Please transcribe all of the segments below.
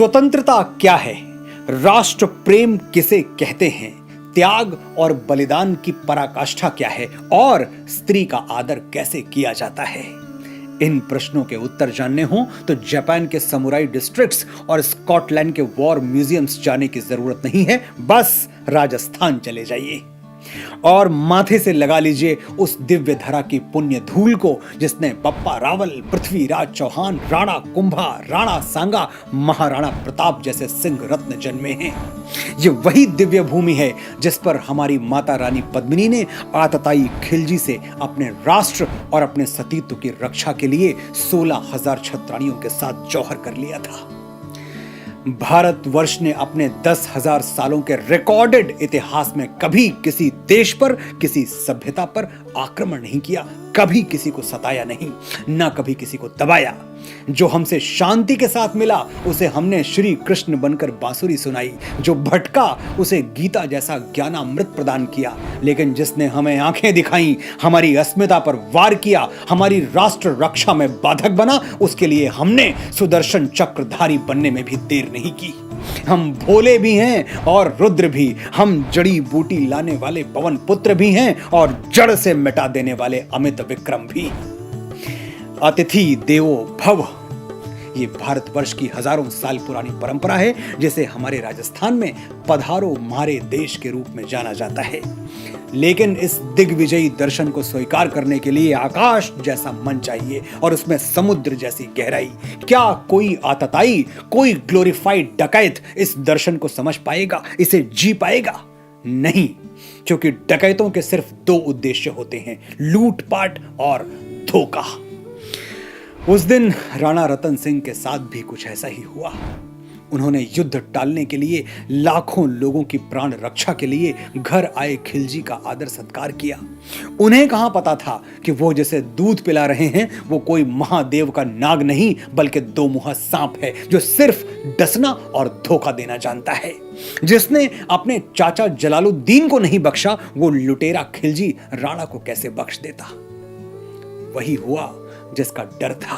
स्वतंत्रता क्या है, राष्ट्र प्रेम किसे कहते हैं, त्याग और बलिदान की पराकाष्ठा क्या है और स्त्री का आदर कैसे किया जाता है। इन प्रश्नों के उत्तर जानने हो तो जापान के समुराई डिस्ट्रिक्ट्स और स्कॉटलैंड के वॉर म्यूजियम्स जाने की जरूरत नहीं है, बस राजस्थान चले जाइए और माथे से लगा लीजिए उस दिव्य धरा की पुण्य धूल को जिसने बप्पा रावल, पृथ्वीराज चौहान, राणा कुंभा, राणा सांगा, महाराणा प्रताप जैसे सिंह रत्न जन्मे हैं। ये वही दिव्य भूमि है जिस पर हमारी माता रानी पद्मिनी ने आतताई खिलजी से अपने राष्ट्र और अपने सतीत्व की रक्षा के लिए 16,000 छत्राणियों के साथ जौहर कर लिया था। भारतवर्ष ने अपने 10,000 सालों के रिकॉर्डेड इतिहास में कभी किसी देश पर, किसी सभ्यता पर आक्रमण नहीं किया, कभी किसी को सताया नहीं, ना कभी किसी को दबाया। जो हमसे शांति के साथ मिला उसे हमने श्री कृष्ण बनकर बांसुरी सुनाई, जो भटका उसे गीता जैसा ज्ञानामृत प्रदान किया, लेकिन जिसने हमें आंखें दिखाई, हमारी अस्मिता पर वार किया, हमारी राष्ट्र रक्षा में बाधक बना, उसके लिए हमने सुदर्शन चक्रधारी बनने में भी देर नहीं की। हम भोले भी हैं और रुद्र भी, हम जड़ी बूटी लाने वाले पवन पुत्र भी हैं और जड़ से मिटा देने वाले अमित विक्रम भी। अतिथि देवो भव, ये भारतवर्ष की हजारों साल पुरानी परंपरा है जिसे हमारे राजस्थान में पधारो मारे देश के रूप में जाना जाता है। लेकिन इस दिग्विजयी दर्शन को स्वीकार करने के लिए आकाश जैसा मन चाहिए और उसमें समुद्र जैसी गहराई। क्या कोई आतताई, कोई ग्लोरीफाइड डकैत इस दर्शन को समझ पाएगा, इसे जी पाएगा? नहीं, क्योंकि डकैतों के सिर्फ 2 उद्देश्य होते हैं, लूटपाट और धोखा। उस दिन राणा रतन सिंह के साथ भी कुछ ऐसा ही हुआ। उन्होंने युद्ध टालने के लिए, लाखों लोगों की प्राण रक्षा के लिए घर आए खिलजी का आदर सत्कार किया। उन्हें कहां पता था कि वो जिसे दूध पिला रहे हैं वो कोई महादेव का नाग नहीं बल्कि 2 मुहा सांप है जो सिर्फ डसना और धोखा देना जानता है। जिसने अपने चाचा जलालुद्दीन को नहीं बख्शा, वो लुटेरा खिलजी राणा को कैसे बख्श देता। वही हुआ जिसका डर था।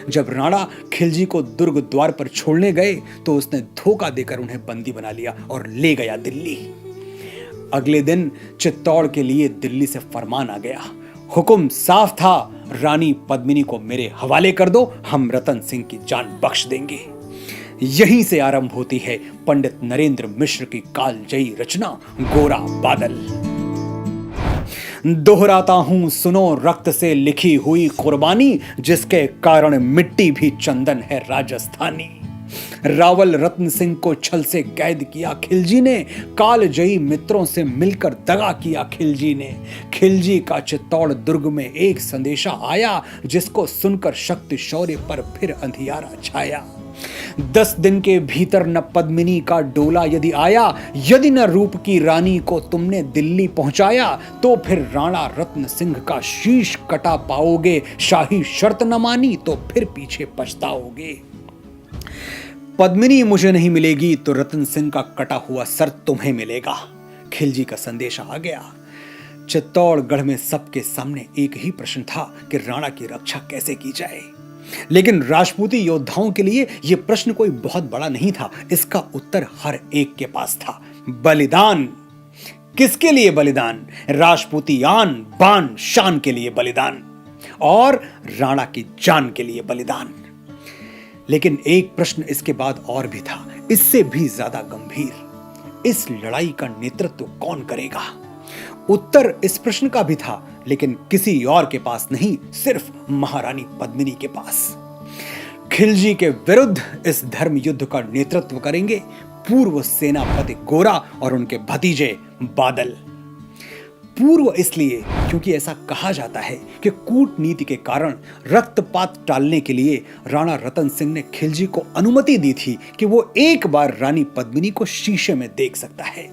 जब राणा खिलजी को दुर्ग द्वार पर छोड़ने गए तो उसने धोखा देकर उन्हें बंदी बना लिया और ले गया दिल्ली। अगले दिन चित्तौड़ के लिए दिल्ली से फरमान आ गया। हुक्म साफ था, रानी पद्मिनी को मेरे हवाले कर दो, हम रतन सिंह की जान बख्श देंगे। यहीं से आरंभ होती है पंडित नरेंद्र मिश्र की कालजयी रचना गोरा बादल। दोहराता हूं सुनो रक्त से लिखी हुई कुर्बानी, जिसके कारण मिट्टी भी चंदन है राजस्थानी। रावल रत्न सिंह को छल से कैद किया खिलजी ने, कालजयी मित्रों से मिलकर दगा किया खिलजी ने। खिलजी का चित्तौड़ दुर्ग में एक संदेशा आया जिसको सुनकर शक्ति शौर्य पर फिर अंधियारा छाया। 10 दिन के भीतर न पद्मिनी का डोला यदि आया, यदि न रूप की रानी को तुमने दिल्ली पहुंचाया, तो फिर राणा रत्न सिंह का शीश कटा पाओगे। शाही शर्त न मानी तो फिर पीछे पछताओगे। पद्मिनी मुझे नहीं मिलेगी तो रतन सिंह का कटा हुआ सर तुम्हें मिलेगा। खिलजी का संदेशा आ गया। चित्तौड़गढ़ में सबके सामने एक ही प्रश्न था कि राणा की रक्षा कैसे की जाए। लेकिन राजपूती योद्धाओं के लिए यह प्रश्न कोई बहुत बड़ा नहीं था। इसका उत्तर हर एक के पास था, बलिदान। किसके लिए बलिदान? राजपूती आन बान शान के लिए बलिदान और राणा की जान के लिए बलिदान। लेकिन एक प्रश्न इसके बाद और भी था, इससे भी ज्यादा गंभीर। इस लड़ाई का नेतृत्व कौन करेगा? उत्तर इस प्रश्न का भी था, लेकिन किसी और के पास नहीं, सिर्फ महारानी पद्मिनी के पास। खिलजी के विरुद्ध इस धर्म युद्ध का नेतृत्व करेंगे पूर्व सेनापति गोरा और उनके भतीजे बादल। पूर्व इसलिए क्योंकि ऐसा कहा जाता है कि कूटनीति के कारण रक्तपात टालने के लिए राणा रतन सिंह ने खिलजी को अनुमति दी थी कि वो एक बार रानी पद्मिनी को शीशे में देख सकता है।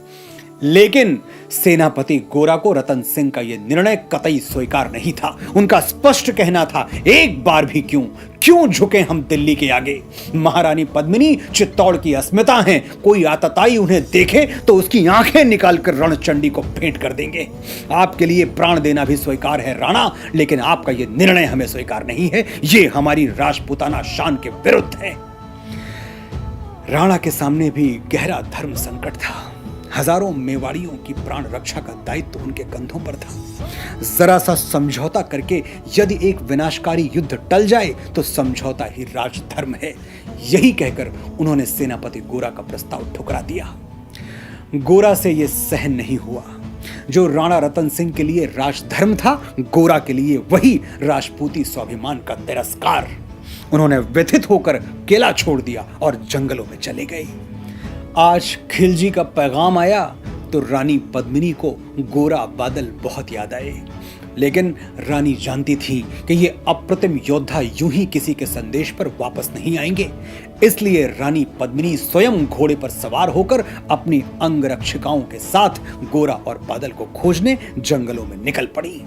लेकिन सेनापति गोरा को रतन सिंह का यह निर्णय कतई स्वीकार नहीं था। उनका स्पष्ट कहना था, एक बार भी क्यों झुके हम दिल्ली के आगे। महारानी पद्मिनी चित्तौड़ की अस्मिता हैं, कोई आतताई उन्हें देखे तो उसकी आंखें निकालकर रणचंडी को भेंट कर देंगे। आपके लिए प्राण देना भी स्वीकार है राणा, लेकिन आपका यह निर्णय हमें स्वीकार नहीं है। यह हमारी राजपूताना शान के विरुद्ध है। राणा के सामने भी गहरा धर्म संकट था। हजारों मेवाड़ियों की प्राण रक्षा का दायित्व उनके कंधों पर था। जरा सा समझौता करके यदि एक विनाशकारी युद्ध टल जाए तो समझौता ही राजधर्म है, यही कहकर उन्होंने सेनापति गोरा का प्रस्ताव ठुकरा दिया। गोरा से यह सहन नहीं हुआ। जो राणा रतन सिंह के लिए राजधर्म था, गोरा के लिए वही राजपूती स्वाभिमान का तिरस्कार। उन्होंने व्यथित होकर किला छोड़ दिया और जंगलों में चले गए। आज खिलजी का पैगाम आया तो रानी पद्मिनी को गोरा बादल बहुत याद आए, लेकिन रानी जानती थी कि ये अप्रतिम योद्धा यूं ही किसी के संदेश पर वापस नहीं आएंगे। इसलिए रानी पद्मिनी स्वयं घोड़े पर सवार होकर अपनी अंगरक्षिकाओं के साथ गोरा और बादल को खोजने जंगलों में निकल पड़ी।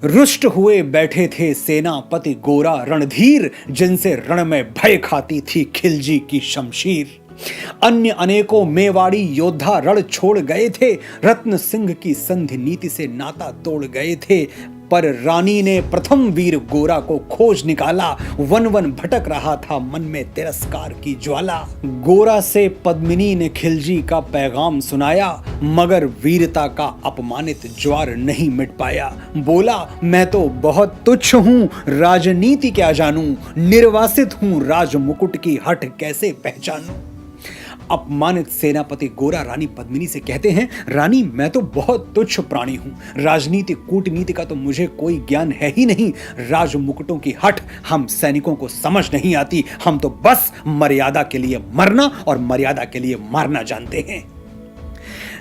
रुष्ट हुए बैठे थे सेनापति गोरा रणधीर, जिनसे रण में भय खाती थी खिलजी की शमशीर। अन्य अनेकों मेवाड़ी योद्धा रण छोड़ गए थे, रत्न सिंह की संधि नीति से नाता तोड़ गए थे, पर रानी ने प्रथम वीर गोरा को खोज निकाला। वन वन भटक रहा था मन में तिरस्कार की ज्वाला। गोरा से पद्मिनी ने खिलजी का पैगाम सुनाया, मगर वीरता का अपमानित ज्वार नहीं मिट पाया। बोला, मैं तो बहुत तुच्छ हूं, राजनीति क्या जानूं, निर्वासित हूं, राज मुकुट की हट कैसे पहचानूं। अपमानित सेनापति गोरा रानी पद्मिनी से कहते हैं, रानी मैं तो बहुत तुच्छ प्राणी हूं, राजनीति कूटनीति का तो मुझे कोई ज्ञान है ही नहीं, राज मुकुटों की हट हम सैनिकों को समझ नहीं आती, हम तो बस मर्यादा के लिए मरना और मर्यादा के लिए मारना जानते हैं।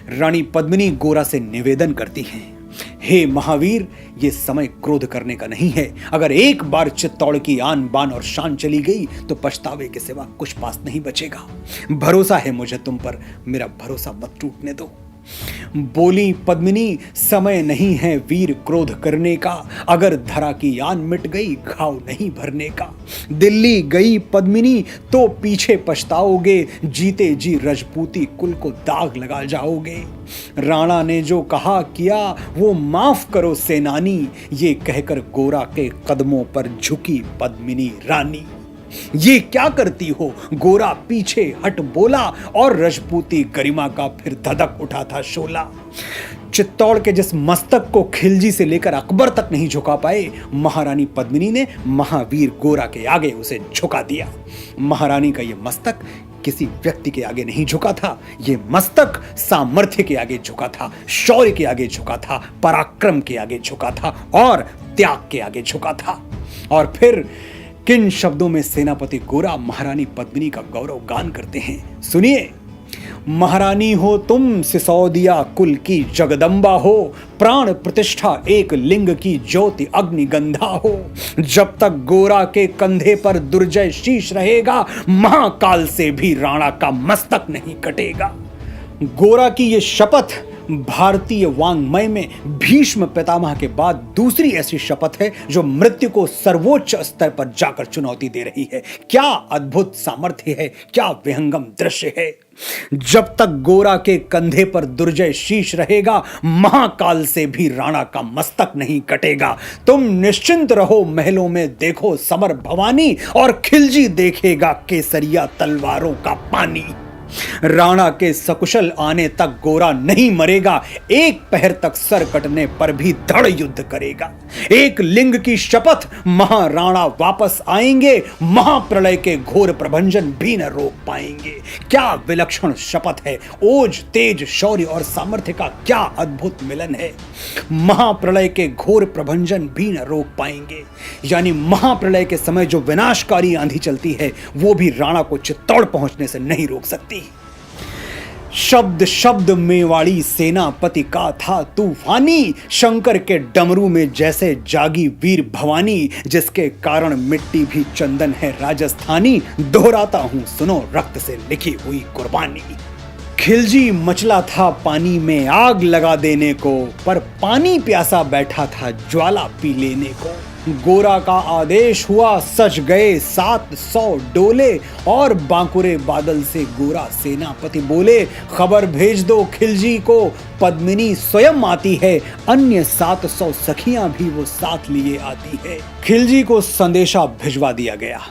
रानी पद्मिनी गोरा से निवेदन करती हैं, हे महावीर, ये समय क्रोध करने का नहीं है। अगर एक बार चित्तौड़ की आन बान और शान चली गई तो पछतावे के सिवा कुछ पास नहीं बचेगा। भरोसा है मुझे तुम पर, मेरा भरोसा मत टूटने दो। बोली पद्मिनी, समय नहीं है वीर क्रोध करने का, अगर धरा की आन मिट गई घाव नहीं भरने का। दिल्ली गई पद्मिनी तो पीछे पछताओगे, जीते जी रजपूती कुल को दाग लगा जाओगे। राणा ने जो कहा किया वो माफ करो सेनानी, ये कहकर गोरा के कदमों पर झुकी पद्मिनी रानी। ये क्या करती हो, गोरा पीछे हट बोला, और रजपूती गरिमा का फिर धधक उठा था शोला। चित्तौड़ के जिस मस्तक को खिलजी से लेकर अकबर तक नहीं झुका पाए, महारानी पद्मिनी ने महावीर गोरा के आगे उसे झुका दिया। महारानी का यह मस्तक किसी व्यक्ति के आगे नहीं झुका था, यह मस्तक सामर्थ्य के आगे झुका था, शौर्य के आगे झुका था, पराक्रम के आगे झुका था और त्याग के आगे झुका था। और फिर किन शब्दों में सेनापति गोरा महारानी पद्मिनी का गौरव गान करते हैं, सुनिए। महारानी हो तुम, सिसोदिया कुल की जगदम्बा हो, प्राण प्रतिष्ठा एक लिंग की ज्योति अग्निगंधा हो। जब तक गोरा के कंधे पर दुर्जय शीश रहेगा, महाकाल से भी राणा का मस्तक नहीं कटेगा। गोरा की ये शपथ भारतीय वांग्मय में भीष्म पितामह के बाद दूसरी ऐसी शपथ है जो मृत्यु को सर्वोच्च स्तर पर जाकर चुनौती दे रही है। क्या अद्भुत सामर्थ्य है, क्या विहंगम दृश्य है। जब तक गोरा के कंधे पर दुर्जय शीश रहेगा, महाकाल से भी राणा का मस्तक नहीं कटेगा। तुम निश्चिंत रहो, महलों में देखो समर भवानी, और खिलजी देखेगा केसरिया तलवारों का पानी। राणा के सकुशल आने तक गोरा नहीं मरेगा, एक पहर तक सर कटने पर भी धड़ युद्ध करेगा। एक लिंग की शपथ, महाराणा वापस आएंगे, महाप्रलय के घोर प्रभंजन भी न रोक पाएंगे। क्या विलक्षण शपथ है, ओज तेज शौर्य और सामर्थ्य का क्या अद्भुत मिलन है। महाप्रलय के घोर प्रभंजन भी न रोक पाएंगे, यानी महाप्रलय के समय जो विनाशकारी आंधी चलती है वो भी राणा को चित्तौड़ पहुंचने से नहीं रोक सकती। शब्द शब्द मेवाड़ी सेनापति का था तूफानी, शंकर के डमरू में जैसे जागी वीर भवानी, जिसके कारण मिट्टी भी चंदन है राजस्थानी। दोहराता हूं सुनो रक्त से लिखी हुई कुर्बानी। खिलजी मचला था पानी में आग लगा देने को, पर पानी प्यासा बैठा था ज्वाला पी लेने को। गोरा का आदेश हुआ, सज गए 700 डोले, और बांकुरे बादल से गोरा सेनापति बोले, खबर भेज दो खिलजी को, पद्मिनी स्वयं आती है, अन्य 700 सखियां भी वो साथ लिए आती है। खिलजी को संदेशा भिजवा दिया गया।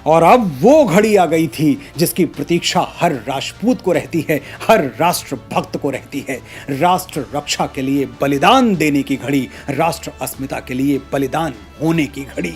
और अब वो घड़ी आ गई थी जिसकी प्रतीक्षा हर राजपूत को रहती है, हर राष्ट्र भक्त को रहती है। राष्ट्र रक्षा के लिए बलिदान देने की घड़ी, राष्ट्र अस्मिता के लिए बलिदान होने की घड़ी।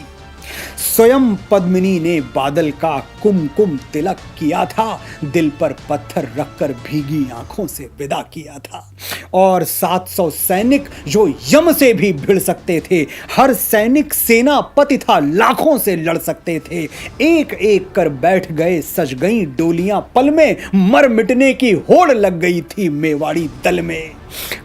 स्वयं पद्मिनी ने बादल का कुमकुम तिलक किया था, दिल पर पत्थर रखकर भीगी आंखों से विदा किया था। और 700 सैनिक जो यम से भी भिड़ सकते थे, हर सैनिक सेनापति था, लाखों से लड़ सकते थे। एक एक कर बैठ गए, सज गई डोलियां पल में, मर मिटने की होड़ लग गई थी मेवाड़ी दल में।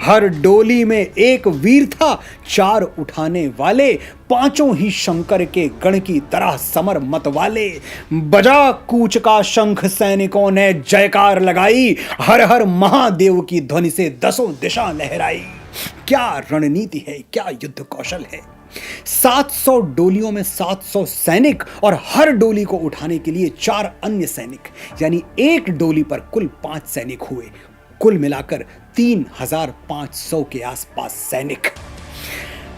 हर डोली में एक वीर था, 4 उठाने वाले, 5 ही शंकर के गण की तरह समर मत वाले। बजा कूच का शंख, सैनिकों ने जयकार लगाई, हर हर महादेव की ध्वनि से 10 दिशा लहराई। क्या रणनीति है, क्या युद्ध कौशल है। 700 डोलियों में 700 सैनिक और हर डोली को उठाने के लिए 4 अन्य सैनिक, यानी एक डोली पर कुल 5 सैनिक हुए। कुल मिलाकर 3500 के आसपास सैनिक।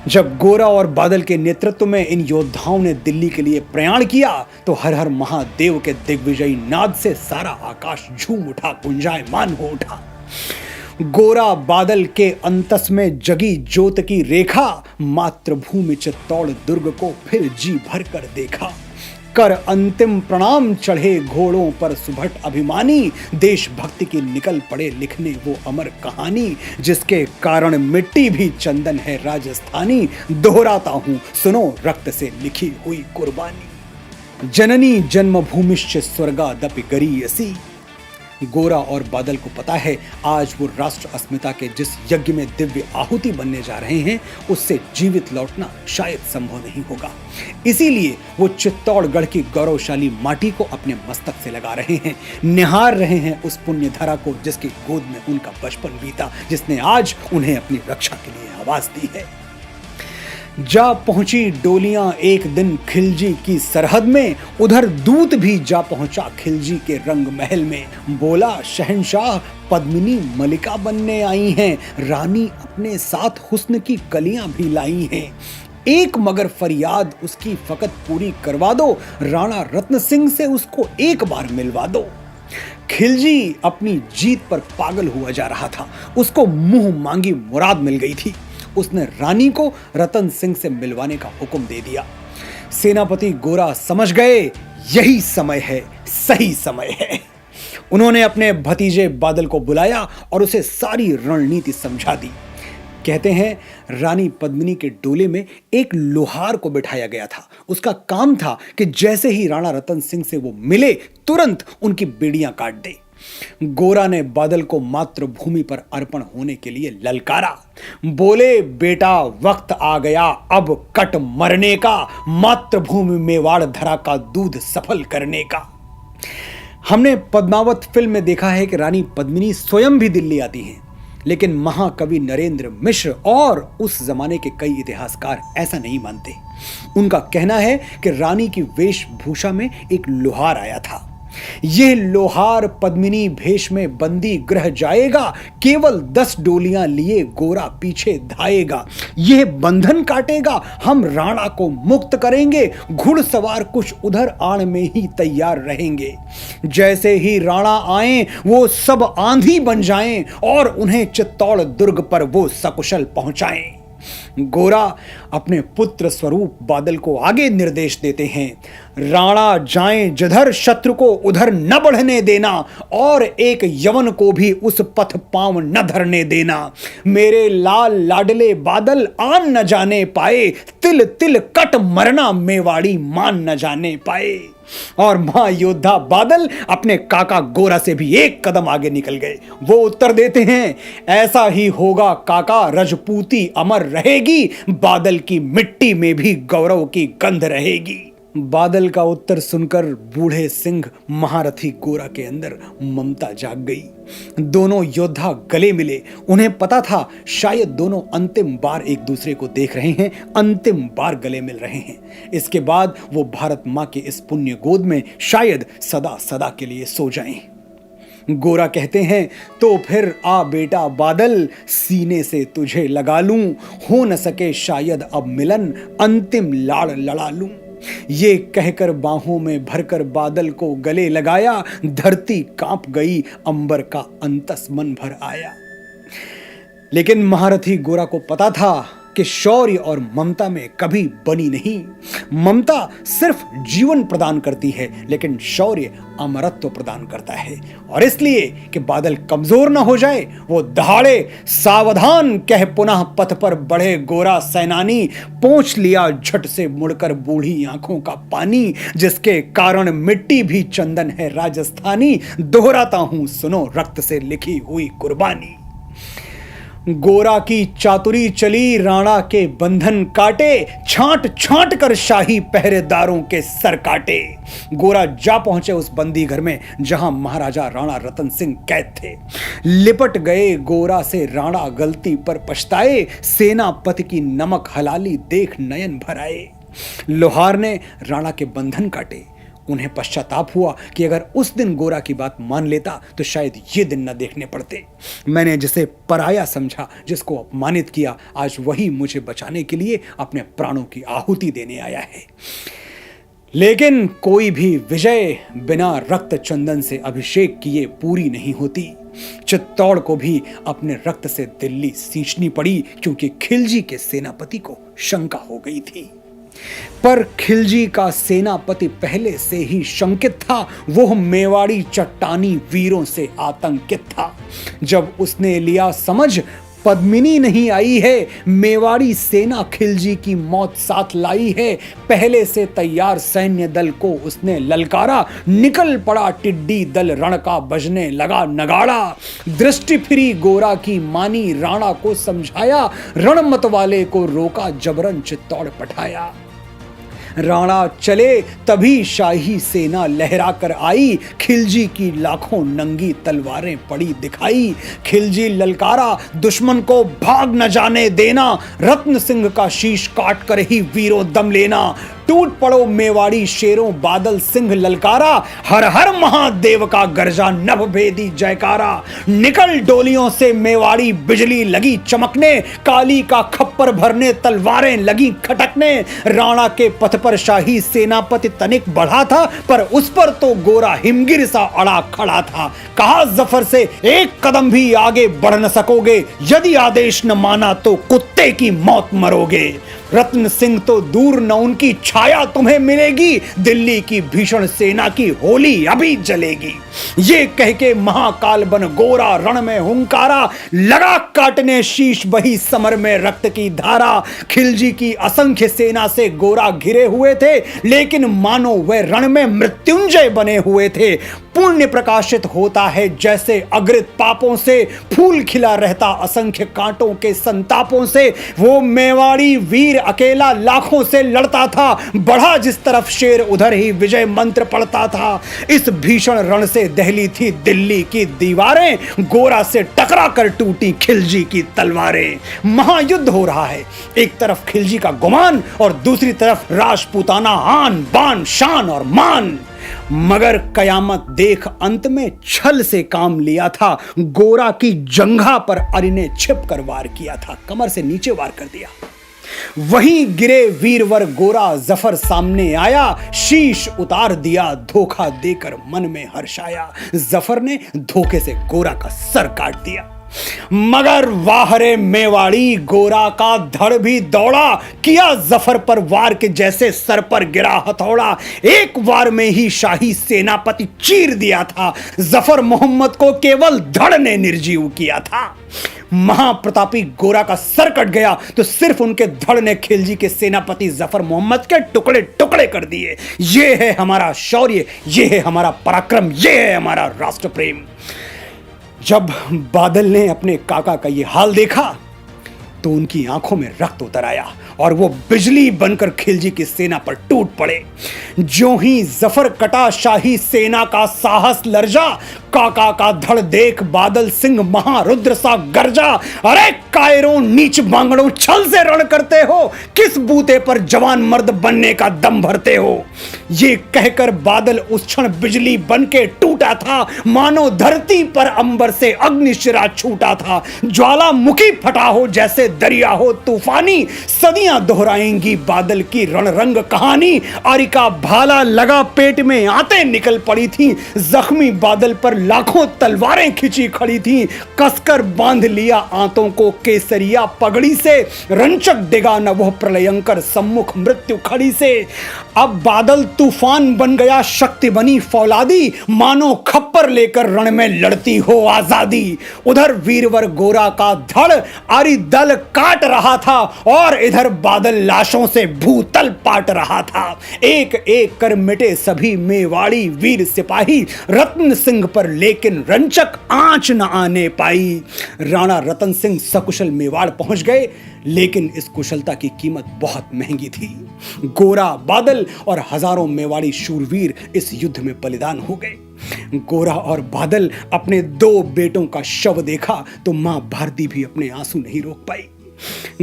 जब गोरा और बादल के नेतृत्व में इन योद्धाओं ने दिल्ली के लिए प्रयाण किया तो हर हर महादेव के दिग्विजयी नाद से सारा आकाश झूम उठा, गुंजायमान हो उठा। गोरा बादल के अंतस में जगी ज्योत की रेखा, मातृभूमि चित्तौड़ दुर्ग को फिर जी भर कर देखा। कर अंतिम प्रणाम चढ़े घोड़ों पर सुभट अभिमानी, देशभक्ति की निकल पड़े लिखने वो अमर कहानी, जिसके कारण मिट्टी भी चंदन है राजस्थानी। दोहराता हूं सुनो रक्त से लिखी हुई कुर्बानी। जननी जन्मभूमिश्च स्वर्गादपि गरीयसी। गोरा और बादल को पता है आज वो राष्ट्र अस्मिता के जिस यज्ञ में दिव्य आहुति बनने जा रहे हैं उससे जीवित लौटना शायद संभव नहीं होगा। इसीलिए वो चित्तौड़गढ़ की गौरवशाली माटी को अपने मस्तक से लगा रहे हैं, निहार रहे हैं उस पुण्य धरा को जिसकी गोद में उनका बचपन बीता, जिसने आज उन्हें अपनी रक्षा के लिए आवाज दी है। जा पहुंची डोलियां एक दिन खिलजी की सरहद में, उधर दूत भी जा पहुंचा खिलजी के रंग महल में। बोला शहंशाह पद्मिनी मलिका बनने आई हैं, रानी अपने साथ हुस्न की कलियां भी लाई हैं। एक मगर फरियाद उसकी फकत पूरी करवा दो, राणा रत्न सिंह से उसको एक बार मिलवा दो। खिलजी अपनी जीत पर पागल हुआ जा रहा था, उसको मुंह मांगी मुराद मिल गई थी। उसने रानी को रतन सिंह से मिलवाने का हुक्म दे दिया। सेनापति गोरा समझ गए यही समय है, सही समय है। उन्होंने अपने भतीजे बादल को बुलाया और उसे सारी रणनीति समझा दी। कहते हैं रानी पद्मिनी के डोले में एक लोहार को बिठाया गया था। उसका काम था कि जैसे ही राणा रतन सिंह से वो मिले तुरंत उनकी बेड़ियां काट दे। गोरा ने बादल को मातृभूमि पर अर्पण होने के लिए ललकारा। बोले बेटा वक्त आ गया अब कट मरने का, मातृभूमि मेवाड़ धरा का दूध सफल करने का। हमने पद्मावत फिल्म में देखा है कि रानी पद्मिनी स्वयं भी दिल्ली आती हैं, लेकिन महाकवि नरेंद्र मिश्र और उस जमाने के कई इतिहासकार ऐसा नहीं मानते। उनका कहना है कि रानी की वेशभूषा में एक लोहार आया था। यह लोहार पद्मिनी भेष में बंदी गृह जाएगा, केवल 10 डोलियां लिए गोरा पीछे धाएगा। यह बंधन काटेगा, हम राणा को मुक्त करेंगे, घुड़सवार कुछ उधर आड़ में ही तैयार रहेंगे। जैसे ही राणा आए वो सब आंधी बन जाएं और उन्हें चित्तौड़ दुर्ग पर वो सकुशल पहुंचाएं। गोरा अपने पुत्र स्वरूप बादल को आगे निर्देश देते हैं, राणा जाएं जिधर शत्रु को उधर न बढ़ने देना और एक यवन को भी उस पथ पांव न धरने देना। मेरे लाल लाडले बादल आन न जाने पाए, तिल तिल कट मरना मेवाड़ी मान न जाने पाए। और महायोद्धा बादल अपने काका गोरा से भी एक कदम आगे निकल गए। वो उत्तर देते हैं ऐसा ही होगा काका, रजपूती अमर रहेगी, बादल की मिट्टी में भी गौरव की गंध रहेगी। बादल का उत्तर सुनकर बूढ़े सिंह महारथी गोरा के अंदर ममता जाग गई। दोनों योद्धा गले मिले। उन्हें पता था शायद दोनों अंतिम बार एक दूसरे को देख रहे हैं, अंतिम बार गले मिल रहे हैं। इसके बाद वो भारत मां के इस पुण्य गोद में शायद सदा सदा के लिए सो जाएं। गोरा कहते हैं तो फिर आ बेटा बादल, सीने से तुझे लगा लूं, हो न सके शायद अब मिलन, अंतिम लाड़ लड़ा लूं। ये कहकर बाहों में भरकर बादल को गले लगाया, धरती कांप गई, अंबर का अंतस मन भर आया। लेकिन महारथी गोरा को पता था कि शौर्य और ममता में कभी बनी नहीं। ममता सिर्फ जीवन प्रदान करती है, लेकिन शौर्य अमरत्व प्रदान करता है। और इसलिए कि बादल कमजोर ना हो जाए, वो दहाड़े सावधान कह पुनः पथ पर बढ़े गोरा सेनानी, पोंछ लिया झट से मुड़कर बूढ़ी आंखों का पानी, जिसके कारण मिट्टी भी चंदन है राजस्थानी, दोहराता हूं सुनो रक्त से लिखी हुई कुर्बानी। गोरा की चातुरी चली, राणा के बंधन काटे, छांट छांट कर शाही पहरेदारों के सर काटे। गोरा जा पहुंचे उस बंदी घर में जहां महाराजा राणा रतन सिंह कैद थे। लिपट गए गोरा से राणा गलती पर पछताए, सेनापति की नमक हलाली देख नयन भर आए। लोहार ने राणा के बंधन काटे। उन्हें पश्चाताप हुआ कि अगर उस दिन गोरा की बात मान लेता तो शायद ये दिन न देखने पड़ते। मैंने जिसे पराया समझा, जिसको अपमानित किया, आज वही मुझे बचाने के लिए अपने प्राणों की आहुति देने आया है। लेकिन कोई भी विजय बिना रक्त चंदन से अभिषेक किए पूरी नहीं होती। चित्तौड़ को भी अपने रक्त से दिल्ली सींचनी पड़ी, क्योंकि खिलजी के सेनापति को शंका हो गई थी। पर खिलजी का सेनापति पहले से ही शंकित था। वो मेवाड़ी चट्टानी वीरों से आतंकित था। जब उसने लिया समझ पद्मिनी नहीं आई है, मेवाड़ी सेना खिलजी की मौत साथ लाई है, पहले से तैयार सैन्य दल को उसने ललकारा। निकल पड़ा टिड्डी दल रण का, बजने लगा नगाड़ा। दृष्टि फिरी गोरा की मानी, राणा को समझाया, रण मत वाले को रोका, जबरन चित्तौड़ पठाया। राणा चले तभी शाही सेना लहरा कर आई, खिलजी की लाखों नंगी तलवारें पड़ी दिखाई। खिलजी ललकारा, दुश्मन को भाग न जाने देना, रत्न सिंह का शीश काट कर ही वीरों दम लेना। टूट पड़ो मेवाड़ी शेरों, बादल सिंह ललकारा, हर हर महादेव का गर्जा नभ भेदी जयकारा। निकल डोलियों से मेवाड़ी, बिजली लगी चमकने, काली का खप्पर भरने, तलवारें लगी खटकने। राणा के पथ पर शाही सेनापति तनिक बढ़ा था, पर उस पर तो गोरा हिमगिर सा अड़ा खड़ा था। कहा जफर से, एक कदम भी आगे बढ़ न सकोगे, यदि आदेश न माना तो कुत्ते की मौत मरोगे। रत्न सिंह तो दूर न उनकी छाया तुम्हें मिलेगी, दिल्ली की भीषण सेना की होली अभी जलेगी। ये कह के महाकाल बन गोरा रण में हुंकारा, लगा काटने शीश बही समर में रक्त की धारा। खिलजी की असंख्य सेना से गोरा घिरे हुए थे, लेकिन मानो वह रण में मृत्युंजय बने हुए थे। पुण्य प्रकाशित होता है जैसे अग्रित पापों से, फूल खिला रहता असंख्य कांटों के संतापों से। वो मेवाड़ी वीर अकेला लाखों से लड़ता था, बढ़ा जिस तरफ शेर उधर ही विजय मंत्र पढ़ता था। इस भीषण रण से दहली थी दिल्ली की दीवारें, गोरा से टकरा कर टूटी खिलजी की तलवारें। महायुद्ध हो रहा है, एक तरफ खिलजी का गुमान और दूसरी तरफ राजपूताना आन बान शान और मान। मगर कयामत देख अंत में छल से काम लिया था। गोरा की जंघा पर अली ने छिप कर वार किया था, कमर से नीचे वार कर दिया। वहीं गिरे वीरवर गोरा, जफर सामने आया, शीश उतार दिया, धोखा देकर मन में हर्षाया। जफर ने धोखे से गोरा का सर काट दिया। मगर वाहरे मेवाड़ी, गोरा का धड़ भी दौड़ा, किया जफर पर वार के जैसे सर पर गिरा हथौड़ा। एक वार में ही शाही सेनापति चीर दिया था, जफर मोहम्मद को केवल धड़ ने निर्जीव किया था। महाप्रतापी गोरा का सर कट गया तो सिर्फ उनके धड़ ने खिलजी के सेनापति जफर मोहम्मद के टुकड़े टुकड़े कर दिए। ये है हमारा शौर्य, ये है हमारा पराक्रम, ये है हमारा राष्ट्र प्रेम। जब बादल ने अपने काका का ये हाल देखा तो उनकी आंखों में रक्त उतर आया और वो बिजली बनकर खिलजी की सेना पर टूट पड़े। ज्यों ही जफर कटा, शाही सेना का साहस लर्जा, काका का धड़ देख बादल सिंह महारुद्र सा गर्जा, अरे कायरों नीच मांगड़ों छल से रण करते हो, किस बूते पर जवान मर्द बनने का दम भरते हो। ये कहकर बादल उस क्षण बिजली बन के टूटा था, मानो धरती पर अंबर से अग्निशिरा छूटा था। ज्वालामुखी फटा हो जैसे दरिया हो तूफानी, सदियां दोहराएंगी बादल की रणरंग कहानी। आरिका भाला लगा पेट में आते निकल पड़ी थी, जख्मी बादल पर लाखों तलवारें खिंची खड़ी थी। कसकर बांध लिया आंतों को केसरिया पगड़ी से, रंचक डिगा न वह प्रलयंकर सम्मुख मृत्यु खड़ी से। अब बादल तूफान बन गया, शक्ति बनी फौलादी, मानो खप्पर लेकर रण में लड़ती हो आजादी। उधर वीरवर गोरा का धड़ आरी दल काट रहा था, और इधर बादल लाशों से भूतल पाट रहा था। एक एक कर मिटे सभी मेवाड़ी वीर सिपाही, रत्न सिंह पर लेकिन रंचक आंच न आने पाई। राणा रतन सिंह सकुशल मेवाड़ पहुंच गए, लेकिन इस कुशलता की कीमत बहुत महंगी थी। गोरा, बादल और हजारों मेवाड़ी शूरवीर इस युद्ध में बलिदान हो गए। गोरा और बादल अपने 2 बेटों का शव देखा तो मां भारती भी अपने आंसू नहीं रोक पाई।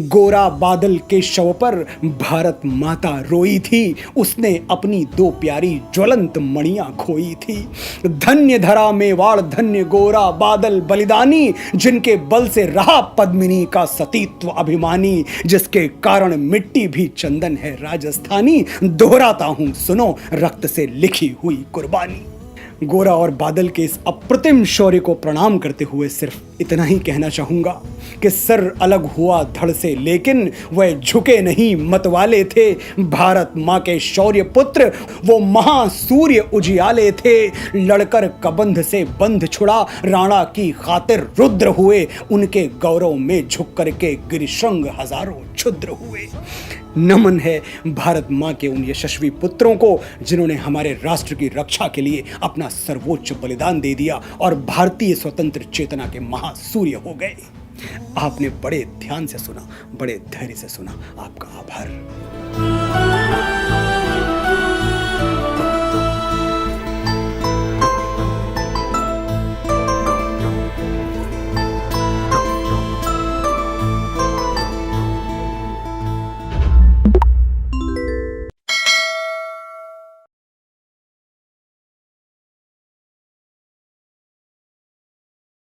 गोरा बादल के शव पर भारत माता रोई थी, उसने अपनी 2 प्यारी ज्वलंत मणियां खोई थी। धन्य धरा मेवाड़, धन्य गोरा बादल बलिदानी, जिनके बल से रहा पद्मिनी का सतीत्व अभिमानी, जिसके कारण मिट्टी भी चंदन है राजस्थानी। दोहराता हूं सुनो, रक्त से लिखी हुई कुर्बानी। गोरा और बादल के इस अप्रतिम शौर्य को प्रणाम करते हुए सिर्फ इतना ही कहना चाहूंगा कि सर अलग हुआ धड़ से, लेकिन वह झुके नहीं मतवाले थे। भारत मां के शौर्य पुत्र वो महासूर्य उजियाले थे। लड़कर कबंध से बंध छुड़ा, राणा की खातिर रुद्र हुए, उनके गौरव में झुक करके गिरिशृंग हजारों क्षुद्र हुए। नमन है भारत मां के उन यशस्वी पुत्रों को, जिन्होंने हमारे राष्ट्र की रक्षा के लिए अपना सर्वोच्च बलिदान दे दिया और भारतीय स्वतंत्र चेतना के महासूर्य हो गए। आपने बड़े ध्यान से सुना, बड़े धैर्य से सुना, आपका आभार।